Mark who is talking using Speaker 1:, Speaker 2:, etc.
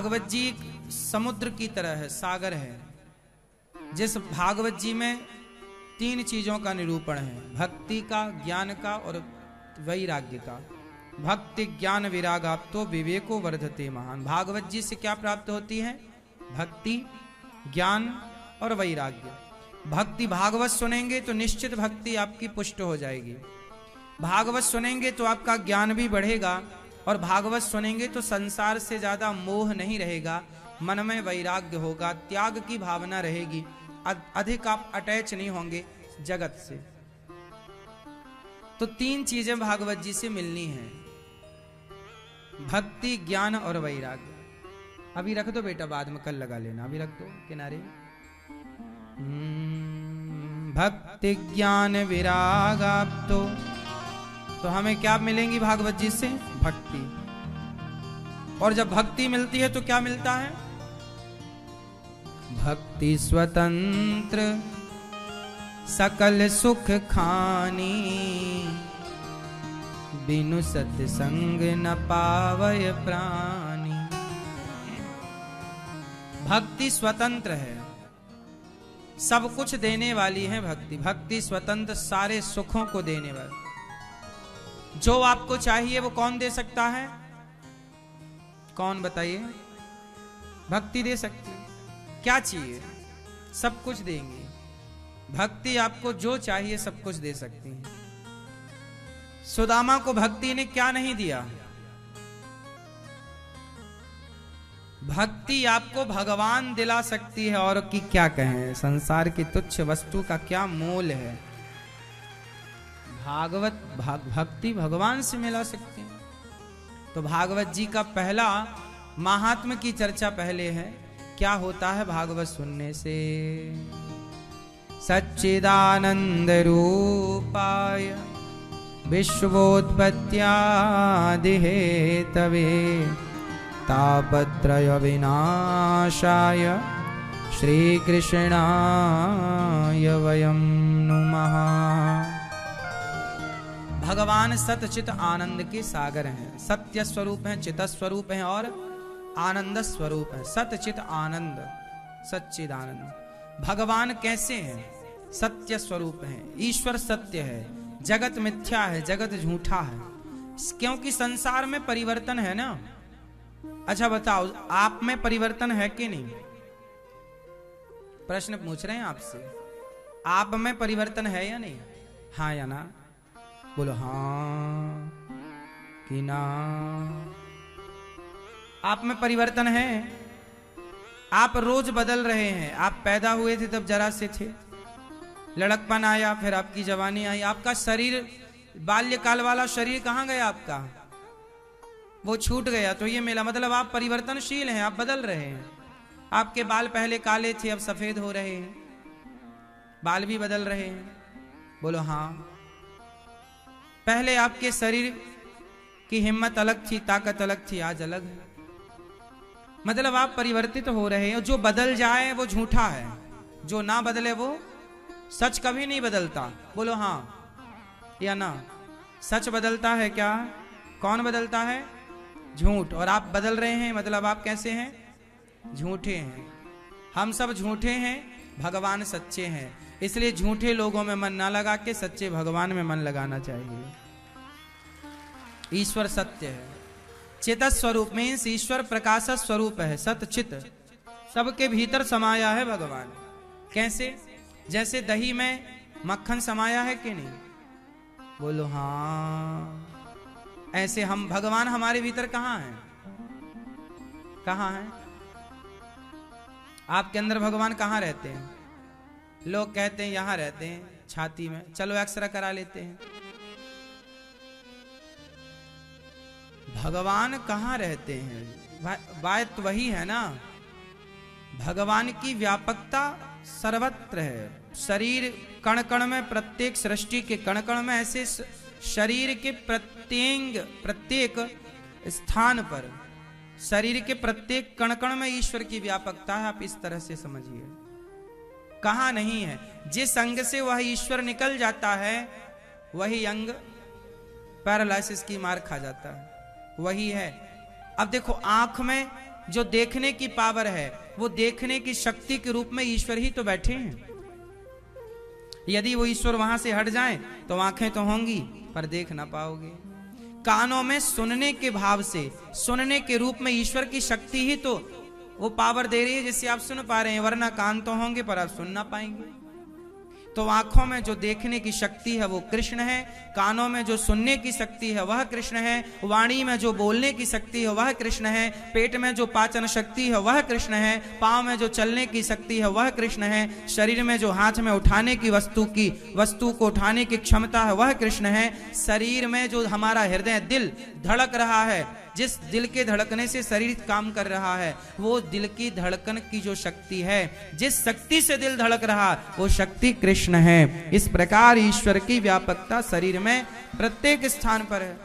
Speaker 1: भागवत जी समुद्र की तरह है, सागर है। जिस भागवत जी में 3 चीजों का निरूपण है, भक्ति का, ज्ञान का और वैराग्य का। भक्ति ज्ञान विरागाप्तो विवेको वर्धते महान। भागवत जी से क्या प्राप्त होती है? भक्ति, ज्ञान और वैराग्य। भक्ति, भागवत सुनेंगे तो निश्चित भक्ति आपकी पुष्ट हो जाएगी। भागवत सुनेंगे तो आपका ज्ञान भी बढ़ेगा और भागवत सुनेंगे तो संसार से ज्यादा मोह नहीं रहेगा, मन में वैराग्य होगा, त्याग की भावना रहेगी, अधिक आप अटैच नहीं होंगे जगत से। तो 3 चीजें भागवत जी से मिलनी हैं, भक्ति, ज्ञान और वैराग्य। अभी रख दो बेटा, बाद में कल लगा लेना, अभी रख दो किनारे। भक्ति ज्ञान विरागाप्तो, तो हमें क्या मिलेंगी भागवत जी से? भक्ति। और जब भक्ति मिलती है तो क्या मिलता है? भक्ति स्वतंत्र सकल सुख खानी, बिनु सत्संग न पावय प्राणी। भक्ति स्वतंत्र है, सब कुछ देने वाली है भक्ति। भक्ति स्वतंत्र, सारे सुखों को देने वाली। जो आपको चाहिए वो कौन दे सकता है? कौन बताइए? भक्ति दे सकती है। क्या चाहिए? सब कुछ देंगी। भक्ति आपको जो चाहिए सब कुछ दे सकती है। सुदामा को भक्ति ने क्या नहीं दिया? भक्ति आपको भगवान दिला सकती है, और की क्या कहें, संसार की तुच्छ वस्तु का क्या मोल है। भक्ति भगवान से मिला सकते हैं। तो भागवत जी का पहला महात्म की चर्चा पहले है। क्या होता है भागवत सुनने से? सच्चिदानंद रूपाय विश्वोत्पत्त्यादि हेतवे तापत्रय विनाशाय श्री कृष्णाय वयं नुमः। भगवान सतचित आनंद के सागर हैं, सत्य स्वरूप हैं, चित स्वरूप हैं और आनंद स्वरूप है। सतचित आनंद, सच्चिद आनंद। भगवान कैसे हैं? सत्य स्वरूप हैं। ईश्वर सत्य है, जगत मिथ्या है, जगत झूठा है, क्योंकि संसार में परिवर्तन है ना। अच्छा बताओ, आप में परिवर्तन है कि नहीं? प्रश्न पूछ रहे हैं आपसे, आप में परिवर्तन है या नहीं? हाँ या ना? बोलो हाँ कि ना। आप में परिवर्तन है। आप रोज बदल रहे हैं। आप पैदा हुए थे तब जरा से थे, लड़कपन आया, फिर आपकी जवानी आई, आपका शरीर, बाल्यकाल वाला शरीर कहाँ गया आपका? वो छूट गया। तो ये मेरा मतलब आप परिवर्तनशील हैं, आप बदल रहे हैं। आपके बाल पहले काले थे, अब सफेद हो रहे हैं, बाल भी बदल रहे हैं। बोलो हाँ। पहले आपके शरीर की हिम्मत अलग थी, ताकत अलग थी, आज अलग है। मतलब आप परिवर्तित हो रहे हैं। जो बदल जाए वो झूठा है, जो ना बदले वो सच कभी नहीं बदलता। बोलो हाँ या ना? सच बदलता है क्या? कौन बदलता है? झूठ। और आप बदल रहे हैं, मतलब आप कैसे हैं? झूठे हैं। हम सब झूठे हैं, भगवान सच्चे हैं। इसलिए झूठे लोगों में मन ना लगा के सच्चे भगवान में मन लगाना चाहिए। ईश्वर सत्य है। चित स्वरूप मीन्स ईश्वर प्रकाश स्वरूप है, सतचित, सबके भीतर समाया है भगवान। कैसे? जैसे दही में मक्खन समाया है कि नहीं? बोलो हाँ। ऐसे हम, भगवान हमारे भीतर कहाँ है? कहाँ है? आपके अंदर भगवान कहाँ रहते हैं? लोग कहते हैं यहां रहते हैं, छाती में। चलो एक्सरे करा लेते हैं। भगवान कहाँ रहते हैं? बात वही है ना। भगवान की व्यापकता सर्वत्र है। शरीर कण कण में, प्रत्येक सृष्टि के कण कण में, ऐसे शरीर के प्रत्येक स्थान पर, शरीर के प्रत्येक कण कण में ईश्वर की व्यापकता है। आप इस तरह से समझिए। कहाँ नहीं है? जिस अंग से वह ईश्वर निकल जाता है वही अंग पैरालिसिस की मार खा जाता है, वही है। अब देखो, आंख में जो देखने की पावर है, वो देखने की शक्ति के रूप में ईश्वर ही तो बैठे हैं। यदि वो ईश्वर वहां से हट जाएं तो आंखें तो होंगी पर देख ना पाओगे। कानों में सुनने के भाव से, सुनने के रूप में ईश्वर की शक्ति ही तो वो पावर दे रही है जिससे आप सुन पा रहे हैं, वरना कान तो होंगे पर आप सुन ना पाएंगे। तो आंखों में जो देखने की शक्ति है वो कृष्ण है, कानों में जो सुनने की शक्ति है वह कृष्ण है, वाणी में जो बोलने की शक्ति है वह कृष्ण है, पेट में जो पाचन शक्ति है वह कृष्ण है, पांव में जो चलने की शक्ति है वह कृष्ण है, शरीर में जो हाथ में उठाने की वस्तु को उठाने की क्षमता है वह कृष्ण है, शरीर में जो हमारा हृदय दिल धड़क रहा है, जिस दिल के धड़कने से शरीर काम कर रहा है, वो दिल की धड़कन की जो शक्ति है, जिस शक्ति से दिल धड़क रहा वो शक्ति कृष्ण है। इस प्रकार ईश्वर की व्यापकता शरीर में प्रत्येक स्थान पर है।